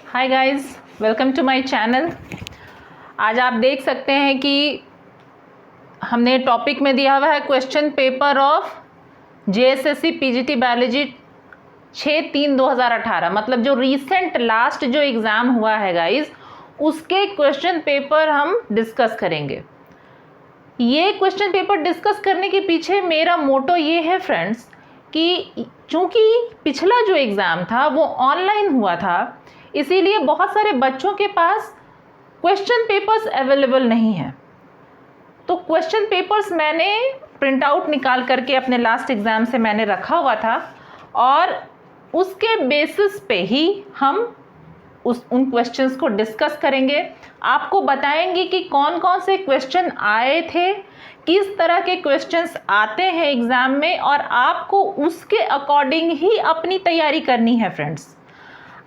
Hi guys, welcome to my channel. आज आप देख सकते हैं कि हमने टॉपिक में दिया हुआ है question paper of JSSC PGT biology 6/3/2018, मतलब जो रीसेंट लास्ट जो एग्ज़ाम हुआ है गाइस, उसके क्वेश्चन पेपर हम डिस्कस करेंगे। ये क्वेश्चन पेपर डिस्कस करने के पीछे मेरा मोटो ये है फ्रेंड्स कि चूँकि पिछला जो एग्ज़ाम था वो ऑनलाइन हुआ था, इसीलिए बहुत सारे बच्चों के पास क्वेश्चन पेपर्स अवेलेबल नहीं है। तो क्वेश्चन पेपर्स मैंने प्रिंट आउट निकाल करके अपने लास्ट एग्ज़ाम से मैंने रखा हुआ था और उसके बेसिस पे ही हम उन क्वेश्चंस को डिस्कस करेंगे। आपको बताएंगे कि कौन कौन से क्वेश्चन आए थे, किस तरह के क्वेश्चंस आते हैं एग्ज़ाम में, और आपको उसके अकॉर्डिंग ही अपनी तैयारी करनी है फ्रेंड्स।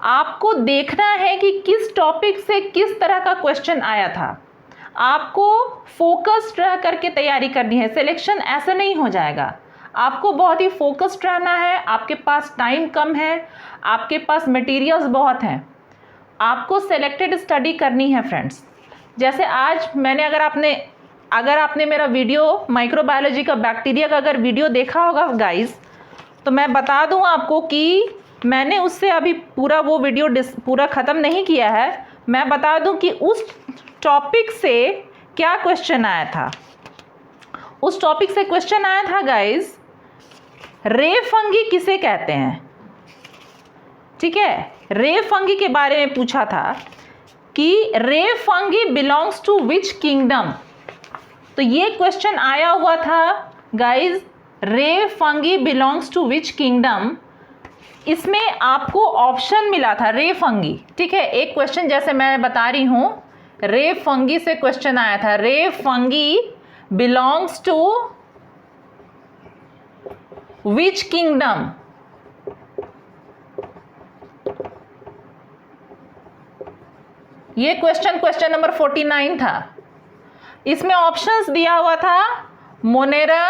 आपको देखना है कि किस टॉपिक से किस तरह का क्वेश्चन आया था। आपको फोकस्ड रह करके तैयारी करनी है, सिलेक्शन ऐसे नहीं हो जाएगा। आपको बहुत ही फोकस्ड रहना है। आपके पास टाइम कम है, आपके पास मटेरियल्स बहुत हैं, आपको सेलेक्टेड स्टडी करनी है फ्रेंड्स। जैसे आज मैंने अगर आपने मेरा वीडियो माइक्रोबायोलॉजी का बैक्टीरिया का अगर वीडियो देखा होगा गाइस, तो मैं बता दूं आपको कि मैंने उससे अभी पूरा वो वीडियो पूरा ख़त्म नहीं किया है। मैं बता दूं कि उस टॉपिक से क्या क्वेश्चन आया था। उस टॉपिक से क्वेश्चन आया था गाइस, रे फंगी किसे कहते हैं। ठीक है, रे फंगी के बारे में पूछा था कि ray fungi belongs to which kingdom. तो ये क्वेश्चन आया हुआ था guys, ray fungi belongs to which kingdom. इसमें आपको ऑप्शन मिला था रे फंगी। ठीक है, एक क्वेश्चन जैसे मैं बता रही हूं, रे फंगी से क्वेश्चन आया था, ray fungi belongs to which kingdom. ये क्वेश्चन नंबर 49 था। इसमें ऑप्शंस दिया हुआ था Monera,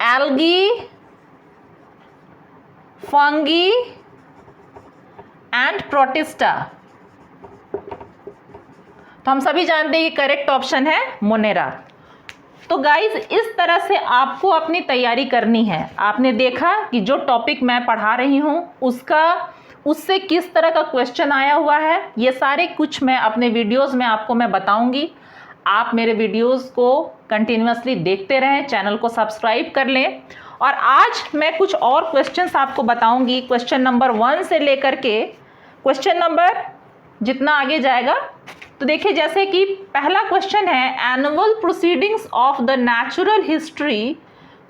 algae, fungi and Protista. तो हम सभी जानते हैं कि करेक्ट ऑप्शन है मोनेरा। तो गाइस, इस तरह से आपको अपनी तैयारी करनी है। आपने देखा कि जो टॉपिक मैं पढ़ा रही हूं उससे किस तरह का क्वेश्चन आया हुआ है, ये सारे कुछ मैं अपने वीडियोस में आपको मैं बताऊंगी। आप मेरे वीडियोस को कंटिन्यूअसली देखते रहें, चैनल को सब्सक्राइब कर लें। और आज मैं कुछ और क्वेश्चंस आपको बताऊंगी, क्वेश्चन नंबर 1 से लेकर के क्वेश्चन नंबर जितना आगे जाएगा। तो देखिए, जैसे कि पहला क्वेश्चन है, annual proceedings of the natural history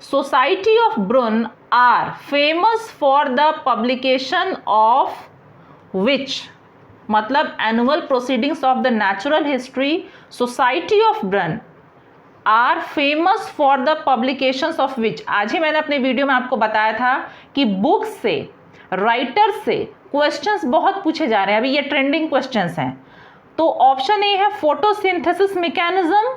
society of Brunn are famous for the publication of which. मतलब annual proceedings of the natural history society of Brunn are famous for the publications of which. आज ही मैंने अपने video में आपको बताया था कि बुक्स से, राइटर से क्वेश्चंस बहुत पूछे जा रहे हैं, अभी ये ट्रेंडिंग क्वेश्चंस हैं। तो ऑप्शन ए है फोटोसिंथेसिस मैकेनिज्म,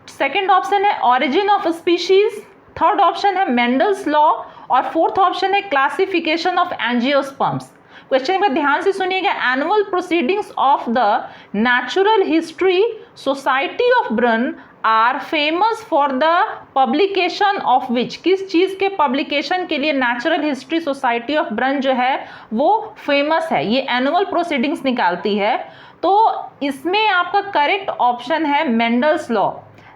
सेकंड ऑप्शन है origin of species, third option है मेंडल्स लॉ, और फोर्थ ऑप्शन है क्लासिफिकेशन ऑफ एंजियोस्पर्म्स। क्वेश्चन को ध्यान से सुनिएगा, annual proceedings of the natural history society of Brunn are famous for the publication of which. किस चीज़ के पब्लिकेशन के लिए natural history society of Brunn जो है वो फेमस है, ये एनुअल प्रोसीडिंग्स निकालती है। तो इसमें आपका करेक्ट ऑप्शन है Mendel's law.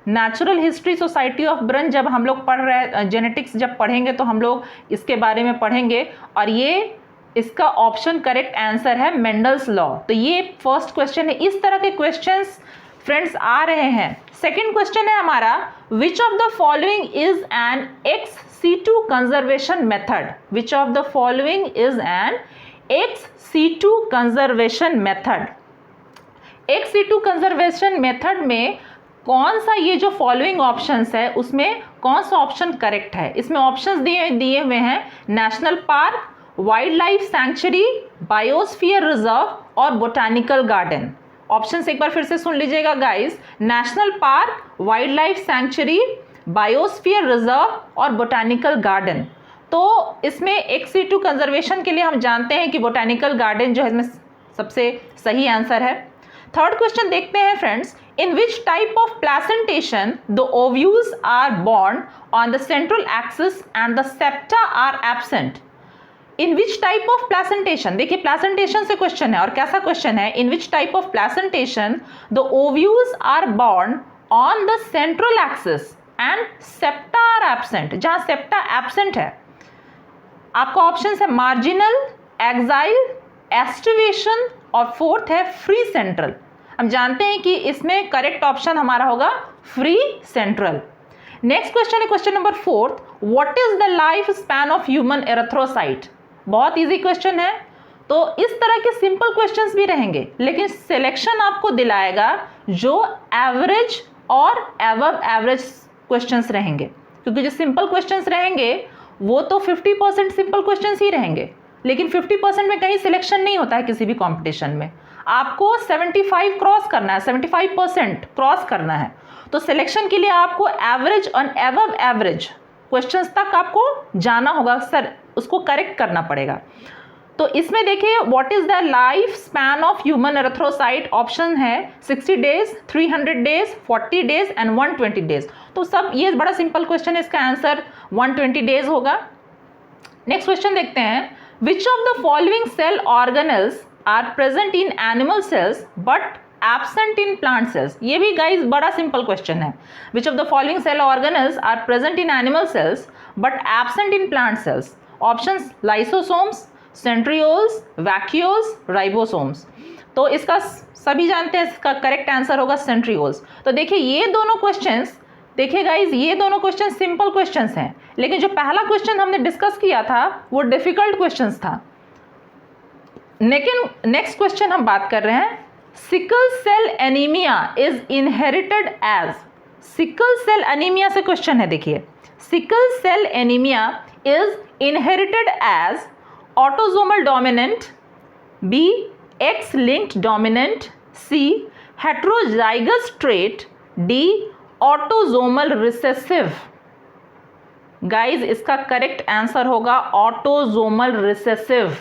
Natural history society of Brunn जब हम लोग पढ़ रहे, जेनेटिक्स जब पढ़ेंगे तो हम लोग इसके बारे में पढ़ेंगे, और ये इसका ऑप्शन करेक्ट आंसर है मेंडल्स लॉ। तो ये फर्स्ट क्वेश्चन है। इस तरह के क्वेश्चंस फ्रेंड्स आ रहे हैं। सेकंड क्वेश्चन है हमारा, which of the following is an ex situ conservation method. Which of the following is an ex situ conservation method. Ex situ conservation method में कौन सा, ये जो फॉलोइंग ऑप्शंस है उसमें कौन सा ऑप्शन करेक्ट है। इसमें ऑप्शंस दिए हुए हैं national park, wild life sanctuary, biosphere reserve और बोटानिकल गार्डन। ऑप्शंस एक बार फिर से सुन लीजिएगा guys, national park, wild life sanctuary, biosphere reserve और बोटानिकल गार्डन। तो इसमें ex-situ कंजर्वेशन के लिए हम जानते हैं कि बोटेनिकल गार्डन जो है इसमें सबसे सही आंसर है। थर्ड क्वेश्चन देखते हैं friends, in which type of placentation the ovules are borne on the central axis and the septa are absent. In which type of placentation, देखिए प्लेसेंटेशन से क्वेश्चन है और कैसा क्वेश्चन है, in which type of placentation the ovules are borne on the central axis and septa are absent. जहां septa absent है आपका option है मार्जिनल, एक्साइल, एस्टिवेशन और फोर्थ है फ्री सेंट्रल। हम जानते हैं कि इसमें करेक्ट ऑप्शन हमारा होगा फ्री सेंट्रल। नेक्स्ट क्वेश्चन है question number 4, what is the life span of human erythrocyte. बहुत इजी क्वेश्चन है, तो इस तरह के सिंपल क्वेश्चंस भी रहेंगे, लेकिन सिलेक्शन आपको दिलाएगा जो एवरेज और एबव एवरेज क्वेश्चंस रहेंगे, क्योंकि जो सिंपल क्वेश्चंस रहेंगे वो तो 50% सिंपल क्वेश्चंस ही रहेंगे, लेकिन 50% में कहीं सिलेक्शन नहीं होता है किसी भी कंपटीशन में। आपको 75 क्रॉस करना है, 75% क्रॉस करना है, तो सिलेक्शन के लिए आपको एवरेज और एबव एवरेज क्वेश्चंस तक आपको जाना होगा सर, उसको करेक्ट करना पड़ेगा। तो इसमें देखिए what is the life span of human erythrocyte, option है 60 days, 300 days, 40 days and 120 days. तो सब ये बड़ा सिंपल क्वेश्चन है, इसका आंसर 120 डेज होगा। नेक्स्ट क्वेश्चन देखते हैं, which of the following cell organelles are present in animal cells but absent in plant cells. ये भी गाइज बड़ा सिंपल क्वेश्चन है, which of the following cell organelles are present in animal cells but absent in plant sales. Options lysosomes, centrioles, vacuoles, ribosomes. तो इसका सभी जानते हैं, इसका करेक्ट आंसर होगा सेंट्रियोल्स। तो देखिए ये दोनों क्वेश्चंस, देखिए गाइज ये दोनों क्वेश्चन सिंपल क्वेश्चंस हैं, लेकिन जो पहला क्वेश्चन हमने डिस्कस किया था वो डिफिकल्ट क्वेश्चंस था। लेकिन नेक्स्ट क्वेश्चन हम बात कर रहे हैं, sickle cell anaemia is inherited as. Sickle cell anaemia से क्वेश्चन है, देखिए sickle cell anaemia is inherited as autosomal dominant, B X linked dominant, C heterozygous trait, D autosomal recessive. Guys इसका correct answer होगा autosomal recessive.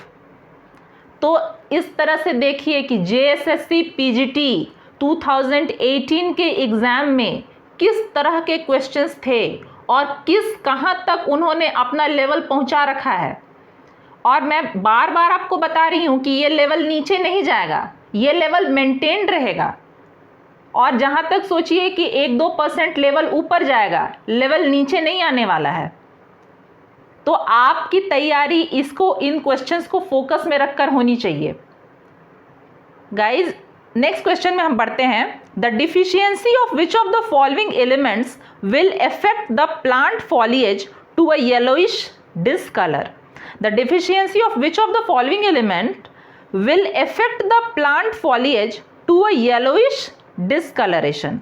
तो इस तरह से देखिए कि जेएसएससी पीजीटी 2018 के एग्जाम में किस तरह के क्वेश्चंस थे और कहां तक उन्होंने अपना लेवल पहुंचा रखा है। और मैं बार बार आपको बता रही हूं कि ये लेवल नीचे नहीं जाएगा, ये लेवल मेंटेन रहेगा। और जहां तक सोचिए कि 1-2% लेवल ऊपर जाएगा, लेवल नीचे नहीं आने वाला है। तो आपकी तैयारी इसको, इन क्वेश्चंस को फोकस में रखकर होनी चाहिए। गाइज नेक्स्ट क्वेश्चन में हम बढ़ते हैं, the deficiency of which of the following elements will affect the plant foliage to a yellowish discolour. The deficiency of which of the following element will affect the plant foliage to a yellowish discolouration.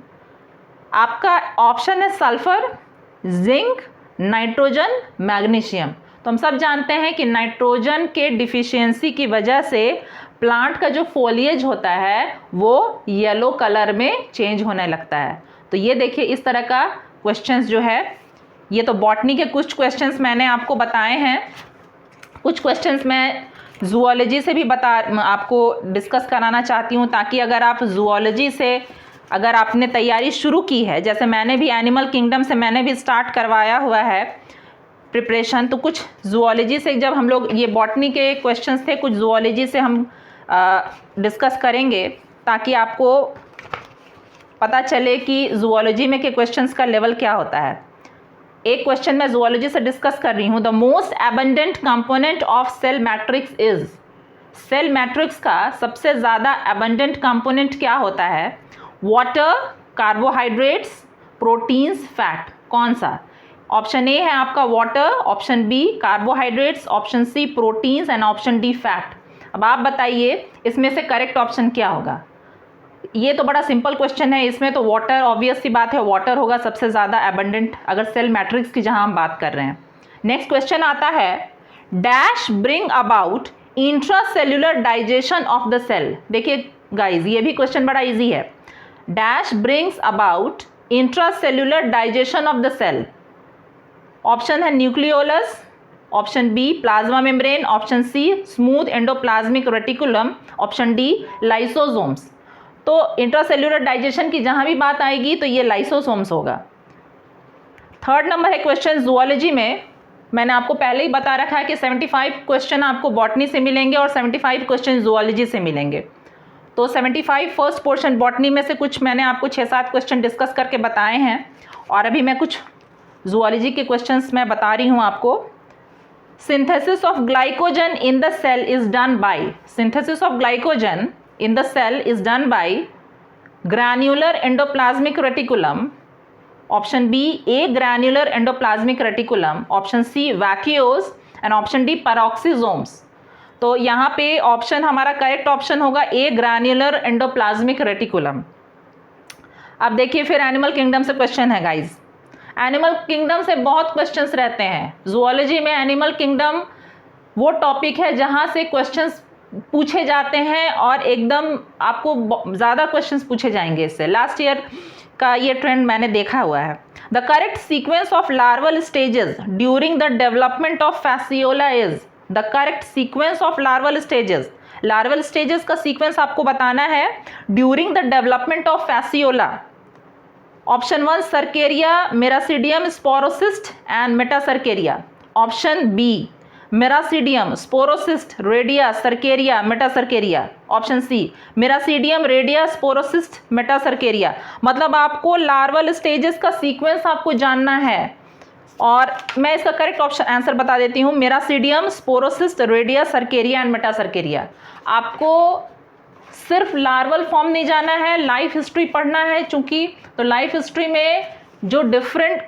आपका option है sulphur, zinc, nitrogen, magnesium. तो हम सब जानते हैं कि nitrogen के deficiency की वजह से प्लांट का जो फोलिएज होता है वो येलो कलर में चेंज होने लगता है। तो ये देखिए इस तरह का क्वेश्चंस जो है, ये तो बॉटनी के कुछ क्वेश्चंस मैंने आपको बताए हैं, कुछ क्वेश्चंस मैं जूलॉजी से भी आपको डिस्कस कराना चाहती हूँ, ताकि अगर आप जूलॉजी से अगर आपने तैयारी शुरू की है, जैसे मैंने भी एनिमल किंगडम से मैंने भी स्टार्ट करवाया हुआ है प्रिपरेशन, तो कुछ जूलॉजी से जब हम लोग, ये बॉटनी के क्वेश्चंस थे, कुछ जूलॉजी से हम डिस्कस करेंगे, ताकि आपको पता चले कि जूलॉजी में के क्वेश्चंस का लेवल क्या होता है। एक क्वेश्चन मैं जूलॉजी से डिस्कस कर रही हूँ, the most abundant component of cell matrix is. Cell matrix का सबसे ज़्यादा एबंडेंट कंपोनेंट क्या होता है? Water, carbohydrates, proteins, fat. कौन सा? ऑप्शन ए है आपका water, option B carbohydrates, option C proteins and option D fat. अब आप बताइए इसमें से करेक्ट ऑप्शन क्या होगा? ये तो बड़ा सिंपल क्वेश्चन है, इसमें तो वाटर, ऑब्वियस सी बात है, वाटर होगा सबसे ज़्यादा एबंडेंट अगर सेल मैट्रिक्स की जहां हम बात कर रहे हैं। नेक्स्ट क्वेश्चन आता है, dash bring about intracellular digestion of the cell. देखिए गाइज ये भी क्वेश्चन बड़ा इजी है। Dash brings about intracellular digestion of the cell. Option है nucleolus, option B plasma membrane, option c smooth endoplasmic reticulum, option d lysosomes. तो intracellular digestion की जहां भी बात आएगी तो ये लाइसोसोम्स होगा। थर्ड नंबर है क्वेश्चन जूलॉजी में। मैंने आपको पहले ही बता रखा है कि 75 क्वेश्चन आपको बॉटनी से मिलेंगे और 75 क्वेश्चन जूलॉजी से मिलेंगे। तो 75 फर्स्ट पोर्शन बॉटनी में से कुछ मैंने आपको 6-7 क्वेश्चन डिस्कस करके बताए हैं और अभी मैं कुछ जूलॉजी के क्वेश्चंस मैं बता रही हूँ आपको। Synthesis of glycogen in the cell is done by, synthesis of glycogen in the cell is done by granular endoplasmic reticulum, option b agranular endoplasmic reticulum, option c vacuoles and option d peroxisomes. तो यहाँ पे option हमारा correct option होगा ए granular endoplasmic reticulum. अब देखिए फिर animal kingdom से question है गाइज। एनिमल किंगडम से बहुत क्वेश्चंस रहते हैं जूलॉजी में। एनिमल किंगडम वो टॉपिक है जहाँ से क्वेश्चंस पूछे जाते हैं और एकदम आपको ज़्यादा क्वेश्चंस पूछे जाएंगे इससे। लास्ट ईयर का ये ट्रेंड मैंने देखा हुआ है। The correct sequence of larval stages during the development of Fasciola is, the correct sequence of larval stages, larval stages का सीक्वेंस आपको बताना है during the development of Fasciola. Option 1 cercaria, miracidium, sporocyst and metacercaria, option b miracidium, sporocyst, redia, cercaria, metacercaria, option c miracidium, redia, sporocyst, metacercaria. मतलब आपको larval stages का sequence आपको जानना है और मैं इसका करेक्ट ऑप्शन आंसर बता देती हूँ, miracidium, sporocyst, redia, cercaria and metacercaria. आपको सिर्फ लार्वल फॉर्म नहीं जाना है, लाइफ हिस्ट्री पढ़ना है चूंकि। तो लाइफ हिस्ट्री में जो डिफरेंट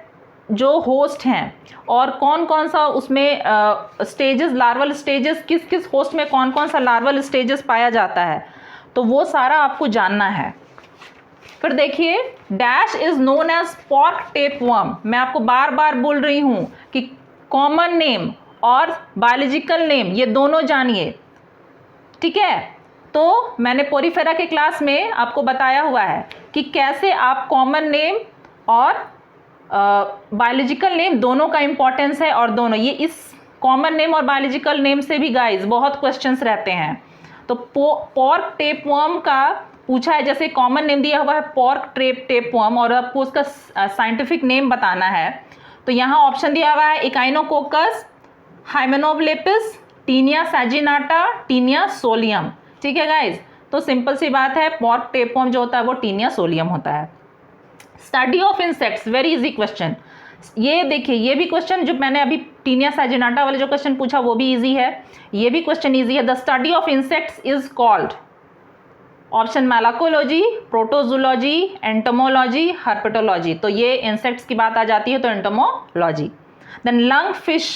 जो होस्ट हैं और कौन कौन सा उसमें स्टेजेस, लार्वल स्टेजेस, किस किस होस्ट में कौन कौन सा लार्वल स्टेजेस पाया जाता है, तो वो सारा आपको जानना है। फिर देखिए dash is known as pork tapeworm. मैं आपको बार बार बोल रही हूँ कि कॉमन नेम और बायोलॉजिकल नेम ये दोनों जानिए, ठीक है। तो मैंने पोरीफेरा के क्लास में आपको बताया हुआ है कि कैसे आप कॉमन नेम और बायोलॉजिकल नेम दोनों का इंपॉर्टेंस है। और दोनों ये इस कॉमन नेम और बायोलॉजिकल नेम से भी गाइस बहुत क्वेश्चंस रहते हैं। तो पॉर्क टेपवर्म का पूछा है, जैसे कॉमन नेम दिया हुआ है पॉर्क टेपवर्म और आपको उसका साइंटिफिक नेम बताना है। तो यहाँ ऑप्शन दिया हुआ है Echinococcus, हाइमेनोब्लेपिस, taenia saginata, taenia solium, ठीक है गाइज। तो सिंपल सी बात है, पॉर्क टेपवर्म जो होता है वो टीनिया सोलियम होता है। Study of insects, very easy question. ये देखिए ये भी क्वेश्चन जो मैंने अभी टीनिया सैजिनाटा वाले जो क्वेश्चन पूछा वो भी इजी है, ये भी क्वेश्चन इजी है। The study of insects is called, option malacology, protozoology, entomology, herpetology. तो ये इंसेक्ट्स की बात आ जाती है तो entomology. Then lung fish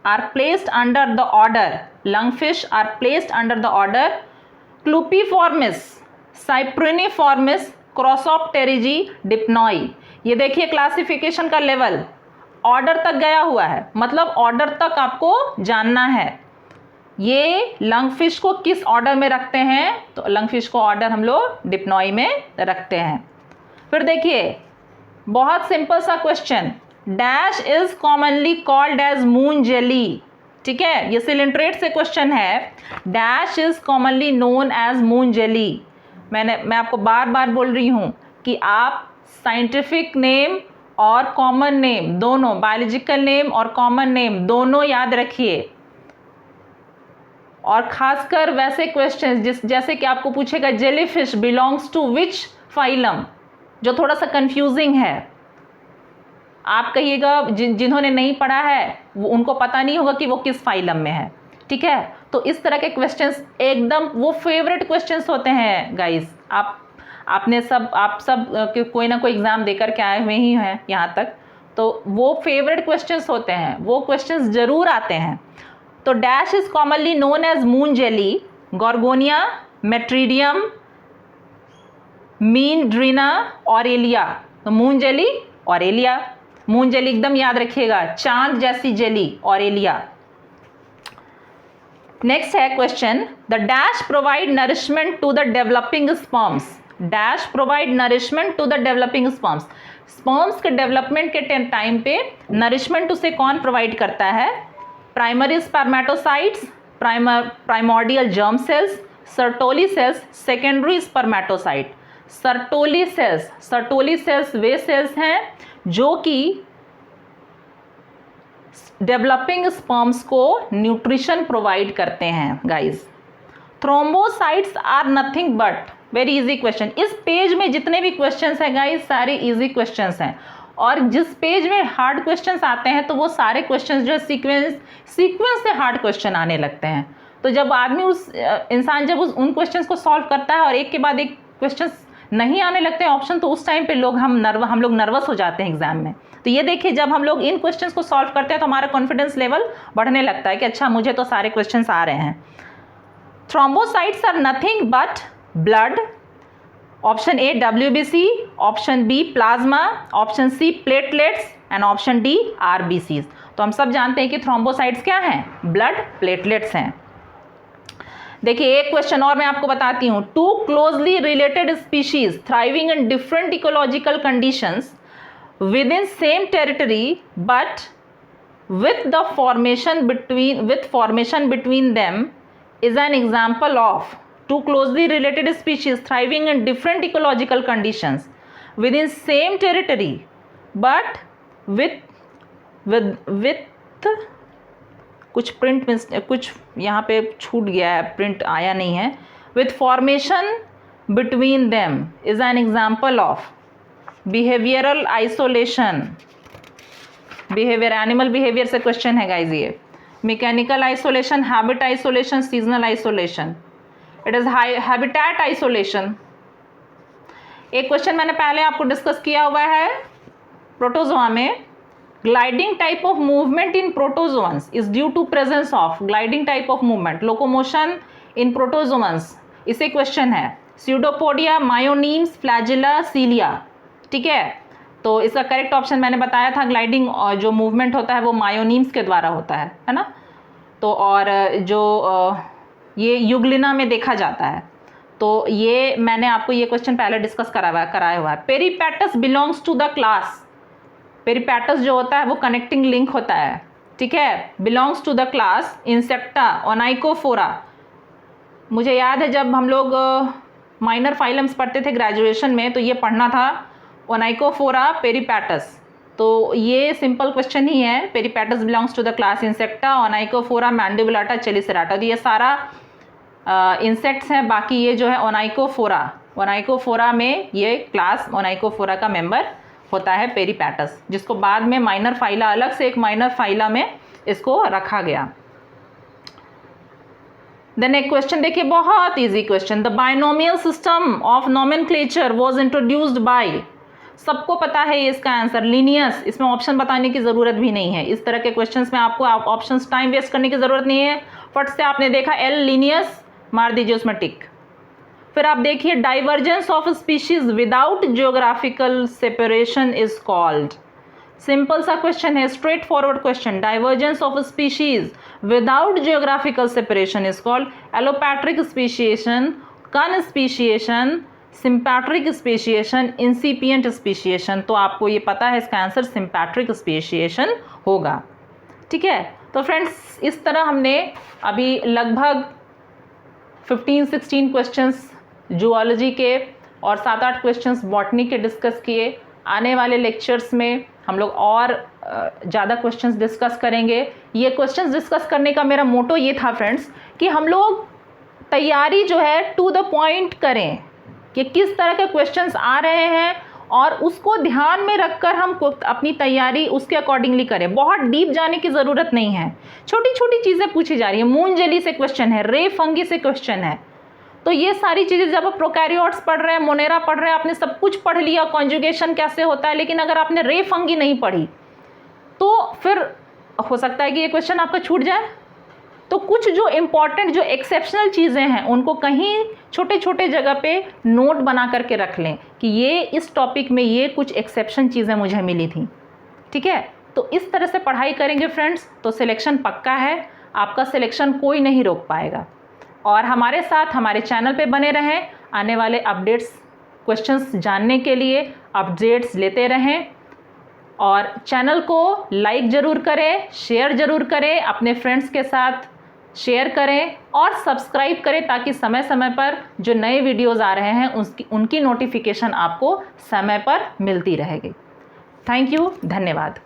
are placed under the order, lung fish are placed under the order Clupeiformes, Cypriniformes, Crossopterygii, Dipnoi. ये देखिए क्लासिफिकेशन का लेवल ऑर्डर तक गया हुआ है, मतलब ऑर्डर तक आपको जानना है। ये लंगफिश को किस ऑर्डर में रखते हैं, तो लंगफिश को ऑर्डर हम लोग डिप्नॉई में रखते हैं। फिर देखिए बहुत सिंपल सा question, dash is commonly called as moon jelly, ठीक है। ये सिलिंट्रेट से क्वेश्चन है, dash is commonly known as moon jelly. मैं आपको बार बार बोल रही हूँ कि आप साइंटिफिक नेम और कॉमन नेम दोनों, बायोलॉजिकल नेम और कॉमन नेम दोनों याद रखिए। और खासकर वैसे क्वेश्चंस जैसे कि आपको पूछेगा jellyfish belongs to which phylum, जो थोड़ा सा कंफ्यूजिंग है। आप कहिएगा जिन्होंने नहीं पढ़ा है वो उनको पता नहीं होगा कि वो किस फाइलम में है, ठीक है। तो इस तरह के क्वेश्चंस एकदम वो फेवरेट क्वेश्चंस होते हैं गाइस। आप सब कोई ना कोई एग्ज़ाम देकर के आए हुए ही हैं यहाँ तक, तो वो फेवरेट क्वेश्चंस होते हैं, वो क्वेश्चंस ज़रूर आते हैं। तो dash is commonly known as moon jelly, Gorgonia, Metridium, Meandrina, Aurelia. तो moon jelly, Aurelia, moon jelly एकदम याद रखिएगा, चांद जैसी जेली, ऑरेलिया। नेक्स्ट है question, the dash provide nourishment to the developing sperms, dash provide nourishment to the developing sperms. Sperms के development के time पे नरिशमेंट उसे कौन प्रोवाइड करता है? Primary spermatocytes, primordial germ cells, Sertoli cells, secondary spermatocyte. Sertoli cells वे sales हैं जो कि डेवलपिंग स्पर्म्स को न्यूट्रिशन प्रोवाइड करते हैं guys. Thrombocytes are nothing but, very easy question. इस पेज में जितने भी क्वेश्चंस हैं गाइस सारे इजी क्वेश्चंस हैं, और जिस पेज में हार्ड क्वेश्चंस आते हैं तो वो सारे क्वेश्चंस जो सीक्वेंस से हार्ड क्वेश्चन आने लगते हैं। तो जब आदमी इंसान जब उन क्वेश्चंस को सॉल्व करता है और एक के बाद एक क्वेश्चंस नहीं आने लगते हैं ऑप्शन, तो उस टाइम पे हम लोग नर्वस हो जाते हैं एग्जाम में। तो ये देखिए, जब हम लोग इन क्वेश्चंस को सॉल्व करते हैं तो हमारा कॉन्फिडेंस लेवल बढ़ने लगता है कि अच्छा मुझे तो सारे क्वेश्चंस आ रहे हैं। Thrombocytes are nothing but blood. Option A WBC, option B plasma, option C platelets and option D RBCs। तो हम सब जानते हैं कि थ्रोम्बोसाइट्स क्या हैं? ब्लड प्लेटलेट्स हैं। देखिए एक क्वेश्चन और मैं आपको बताती हूँ। Two closely related species thriving in different ecological conditions within same territory but with formation between them is an example of two closely related species thriving in different ecological conditions within same territory but with कुछ कुछ यहाँ पे छूट गया है, print आया नहीं है। with formation between them is an example of behavioural isolation. Animal behaviour से क्वेश्चन है गाइज ये। Mechanical isolation, habit isolation, seasonal isolation. It is habitat isolation. एक क्वेश्चन मैंने पहले आपको डिस्कस किया हुआ है प्रोटोजोआ में। Gliding type of movement in protozoans is due to presence of gliding type of movement, locomotion in protozoans. इसे question है स्यूडोपोडिया, मायोनीम्स, फ्लैजिला, सीलिया। ठीक है, तो इसका करेक्ट ऑप्शन मैंने बताया था, ग्लाइडिंग जो मूवमेंट होता है वो मायोनीम्स के द्वारा होता है ना। तो और जो ये युग्लिना में देखा जाता है। तो ये मैंने आपको ये क्वेश्चन पहले डिस्कस कराया हुआ है। Peripatus belongs to the class. पेरिपेटस जो होता है वो कनेक्टिंग लिंक होता है, ठीक है। Belongs to the class Insecta Onychophora. मुझे याद है जब हम लोग माइनर फाइलम्स पढ़ते थे ग्रेजुएशन में, तो ये पढ़ना था ओनाइकोफोरा पेरिपेटस। तो ये सिंपल क्वेश्चन ही है। Peripatus belongs to the class Insecta Onychophora Mandibulata Chelicerata. तो ये सारा इंसेक्ट्स हैं। बाकी ये जो है ओनाइकोफोरा में ये क्लास ओनाइकोफोरा का मेंबर होता है पेरिपेटस, जिसको बाद में माइनर फाइला, अलग से एक माइनर फाइला में इसको रखा गया। देन एक क्वेश्चन देखिए, बहुत easy question. The binomial system of nomenclature was introduced by. सबको पता है ये इसका आंसर, लीनियस। इसमें ऑप्शन बताने की ज़रूरत भी नहीं है। इस तरह के क्वेश्चंस में आपको ऑप्शंस टाइम वेस्ट करने की ज़रूरत नहीं है। फट से आपने देखा एल लीनियस, मार दीजिए उसमें टिक। फिर आप देखिए divergence of species without geographical separation is called. Simple सा क्वेश्चन है, straightforward question. Divergence of species without geographical separation is called allopatric speciation, con speciation, sympatric speciation, incipient speciation. तो आपको ये पता है इसका आंसर सिम्पैट्रिक स्पेशिएशन होगा, ठीक है। तो फ्रेंड्स इस तरह हमने अभी लगभग 15-16 क्वेश्चंस जूलॉजी के और 7-8 क्वेश्चंस बॉटनी के डिस्कस किए। आने वाले लेक्चर्स में हम लोग और ज़्यादा क्वेश्चंस डिस्कस करेंगे। ये क्वेश्चंस डिस्कस करने का मेरा मोटो ये था फ्रेंड्स कि हम लोग तैयारी जो है टू द पॉइंट करें कि किस तरह के क्वेश्चंस आ रहे हैं और उसको ध्यान में रखकर हम अपनी तैयारी उसके अकॉर्डिंगली करें। बहुत डीप जाने की ज़रूरत नहीं है, छोटी छोटी चीज़ें पूछी जा रही है। मून जेली से क्वेश्चन है, रे फंगी से क्वेश्चन है। तो ये सारी चीज़ें जब आप प्रोकैरियोट्स पढ़ रहे हैं, मोनेरा पढ़ रहे हैं, आपने सब कुछ पढ़ लिया, कॉन्जुगेशन कैसे होता है, लेकिन अगर आपने रे फंगी नहीं पढ़ी तो फिर हो सकता है कि ये क्वेश्चन आपका छूट जाए। तो कुछ जो इम्पॉर्टेंट, जो एक्सेप्शनल चीज़ें हैं उनको कहीं छोटे छोटे जगह पे नोट बना करके रख लें कि ये इस टॉपिक में ये कुछ एक्सेप्शन चीज़ें मुझे मिली थी, ठीक है। तो इस तरह से पढ़ाई करेंगे फ्रेंड्स तो सिलेक्शन पक्का है, आपका सिलेक्शन कोई नहीं रोक पाएगा। और हमारे साथ हमारे चैनल पे बने रहें, आने वाले अपडेट्स, क्वेश्चंस जानने के लिए अपडेट्स लेते रहें। और चैनल को लाइक ज़रूर करें, शेयर ज़रूर करें, अपने फ्रेंड्स के साथ शेयर करें और सब्सक्राइब करें ताकि समय समय पर जो नए वीडियोज़ आ रहे हैं उनकी नोटिफिकेशन आपको समय पर मिलती रहेगी। थैंक यू, धन्यवाद।